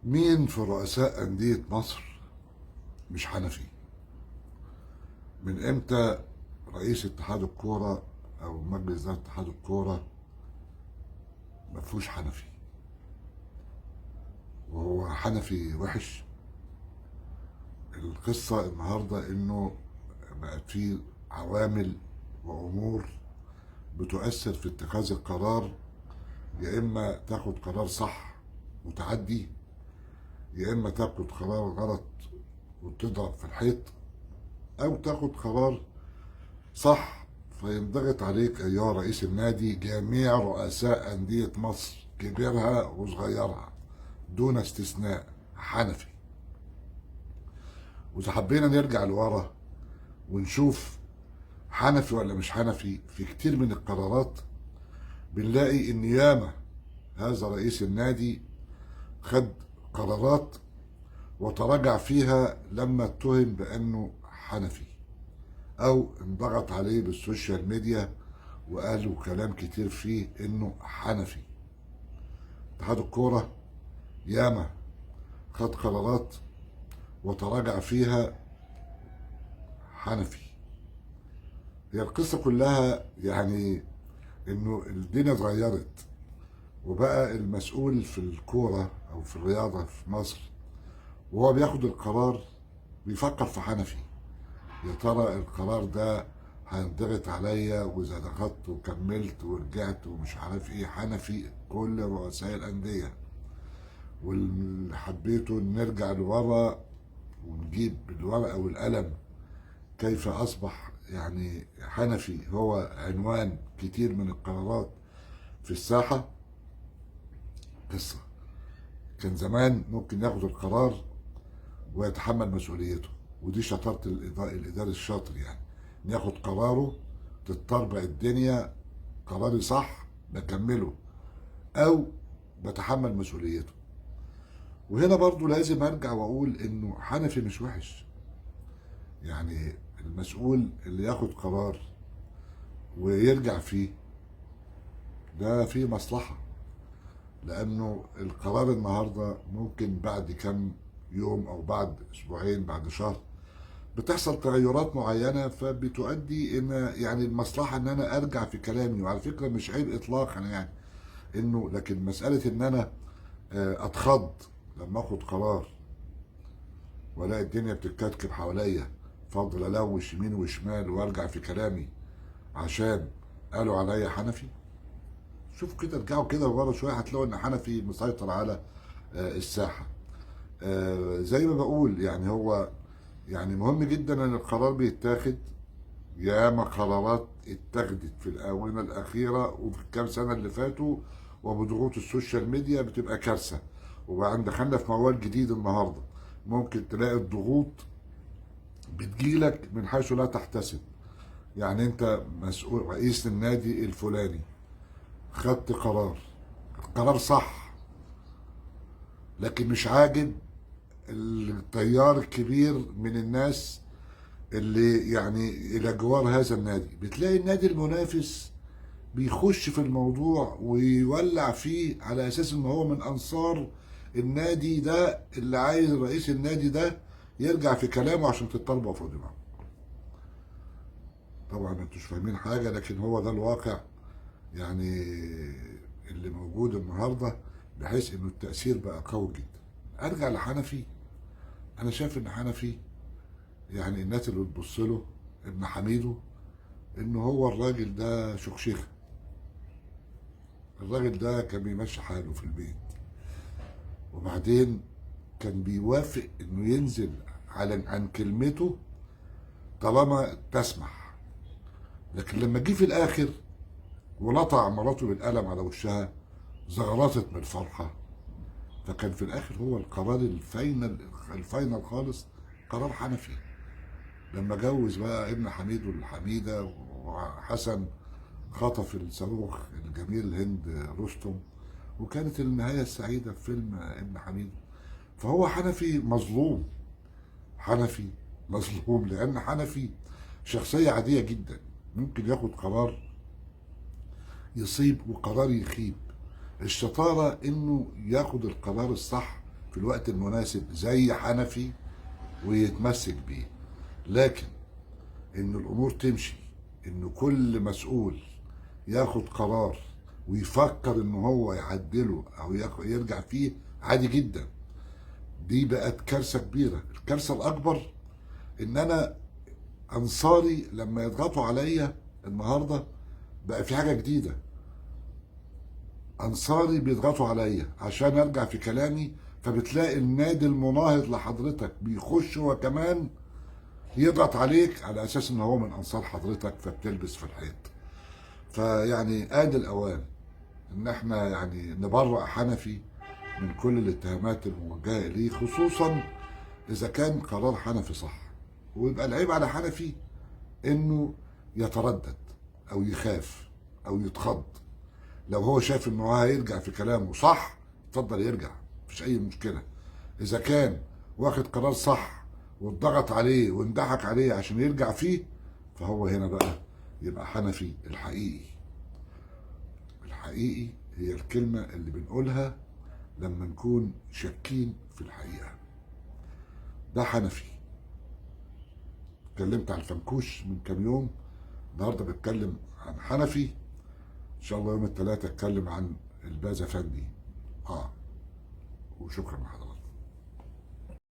مين في رؤساء أندية مصر مش حنفي؟ من امتى رئيس اتحاد الكورة أو مجلس إدارة اتحاد الكورة ما فيهوش حنفي؟ وهو حنفي وحش؟ القصة النهاردة إنه بقت في عوامل وأمور بتؤثر في اتخاذ القرار، يا إما تاخد قرار صح وتعدي، يا إما تاخد قرار غلط وتضرب في الحيط، أو تاخد قرار صح فينضغط عليك أيها رئيس النادي جميع رؤساء أندية مصر كبيرها وصغيرها دون استثناء حنفي. وإذا حبينا نرجع لورا ونشوف حنفي ولا مش حنفي في كتير من القرارات، بنلاقي إن ياما هذا رئيس النادي خد قرارات وتراجع فيها لما اتهم بأنه حنفي، أو انضغط عليه بالسوشيال ميديا وقالوا كلام كتير فيه انه حنفي. اتحاد الكورة ياما خد قرارات وتراجع فيها حنفي. هي القصة كلها يعني انه الدنيا اتغيرت، وبقى المسؤول في الكورة او في الرياضة في مصر وهو بياخد القرار بيفكر في حنفي. يا ترى القرار ده هينضغط عليا، واذا ضغطت وكملت ورجعت ومش عارف ايه. حنفي كل رؤساء الانديه. واللي حبيته نرجع لورا ونجيب الورقه والقلم كيف اصبح يعني حنفي هو عنوان كتير من القرارات في الساحه. قصه كان زمان ممكن ياخد القرار ويتحمل مسؤوليته، ودي شطاره الاداري الشاطر، يعني ياخد قراره تتطربق الدنيا، قراري صح بكمله او بتحمل مسؤوليته. وهنا برضو لازم ارجع واقول انه حنفي مش وحش، يعني المسؤول اللي ياخد قرار ويرجع فيه ده فيه مصلحة، لانه القرار النهاردة ممكن بعد كم يوم او بعد اسبوعين بعد شهر بتحصل تغيرات معينة فبتؤدي ان يعني المصلحة ان انا ارجع في كلامي. وعلى فكرة مش عيب اطلاقا يعني انه، لكن مسألة ان انا اتخض لما اخد قرار والاقي الدنيا بتتكتكب حواليا فافضل الوش يمين وشمال وارجع في كلامي عشان قالوا عليا حنفي. شوف كده، ارجعوا كده ورا شويه هتلاقوا ان حنفي مسيطر على الساحه. زي ما بقول يعني هو يعني مهم جدا ان القرار بيتاخد. ياما قرارات اتخذت في الآونة الأخيرة وفي الكام سنة اللي فاتوا وبضغوط السوشيال ميديا بتبقى كارثة. وبقى دخلنا في موال جديد النهاردة، ممكن تلاقي الضغوط بتجيلك من حيث لا تحتسب. يعني انت مسؤول رئيس النادي الفلاني، خدت قرار صح، لكن مش عاجب التيار الكبير من الناس اللي يعني الى جوار هذا النادي. بتلاقي النادي المنافس بيخش في الموضوع ويولع فيه على اساس ان هو من انصار النادي ده، اللي عايز رئيس النادي ده يرجع في كلامه عشان تتطلبوا فوق دماغه. طبعا انتوا مش فاهمين حاجه، لكن هو ده الواقع يعني اللي موجود النهارده، بحيث انه التاثير بقى قوي جدا. ارجع لحنفي، انا شايف ان حنفي يعني الناس اللي بتبص له ابن حميدو ان هو الراجل ده شخشيخه. الراجل ده كان بيمشي حاله في البيت، وبعدين كان بيوافق انه ينزل على عن كلمته طالما تسمح. لكن لما جه في الاخر ولطع مراته بالقلم على وشها زغرطت من الفرحه، فكان في الاخر هو القرار الفاينل خالص قرار حنفي. لما جوز بقى ابن حميد والحميده وحسن خطف الصاروخ الجميل هند رستم، وكانت النهايه السعيده في فيلم ابن حميد. فهو حنفي مظلوم، حنفي مظلوم، لان حنفي شخصيه عاديه جدا ممكن ياخد قرار يصيب وقرار يخيب. الشطاره انه ياخد القرار الصح في الوقت المناسب زي حنفي ويتمسك بيه. لكن ان الامور تمشي ان كل مسؤول ياخد قرار ويفكر ان هو يعدله او يرجع فيه عادي جدا، دي بقت كارثه كبيره. الكارثه الاكبر ان انا انصاري لما يضغطوا عليا النهارده بقى في حاجه جديده، انصاري بيضغطوا عليا عشان ارجع في كلامي، فبتلاقي النادي المناهض لحضرتك بيخش هو كمان يضغط عليك على اساس ان هو من انصار حضرتك، فبتلبس في الحيط. فيعني آن الاوان ان احنا يعني نبرأ حنفي من كل الاتهامات الموجهه اليه، خصوصا اذا كان قرار حنفي صح. ويبقى العيب على حنفي انه يتردد او يخاف او يتخض. لو هو شايف انه هيرجع في كلامه صح، اتفضل يرجع، مفيش اي مشكله. اذا كان واخد قرار صح واتضغط عليه واندحك عليه عشان يرجع فيه، فهو هنا بقى يبقى حنفي الحقيقي. الحقيقي هي الكلمه اللي بنقولها لما نكون شاكين في الحقيقه. ده حنفي. اتكلمت عن الفنكوش من كام يوم، النهارده بتكلم عن حنفي. ان شاء الله يوم الثلاثاء اتكلم عن البازا فندي. وشكرا لحضرتك.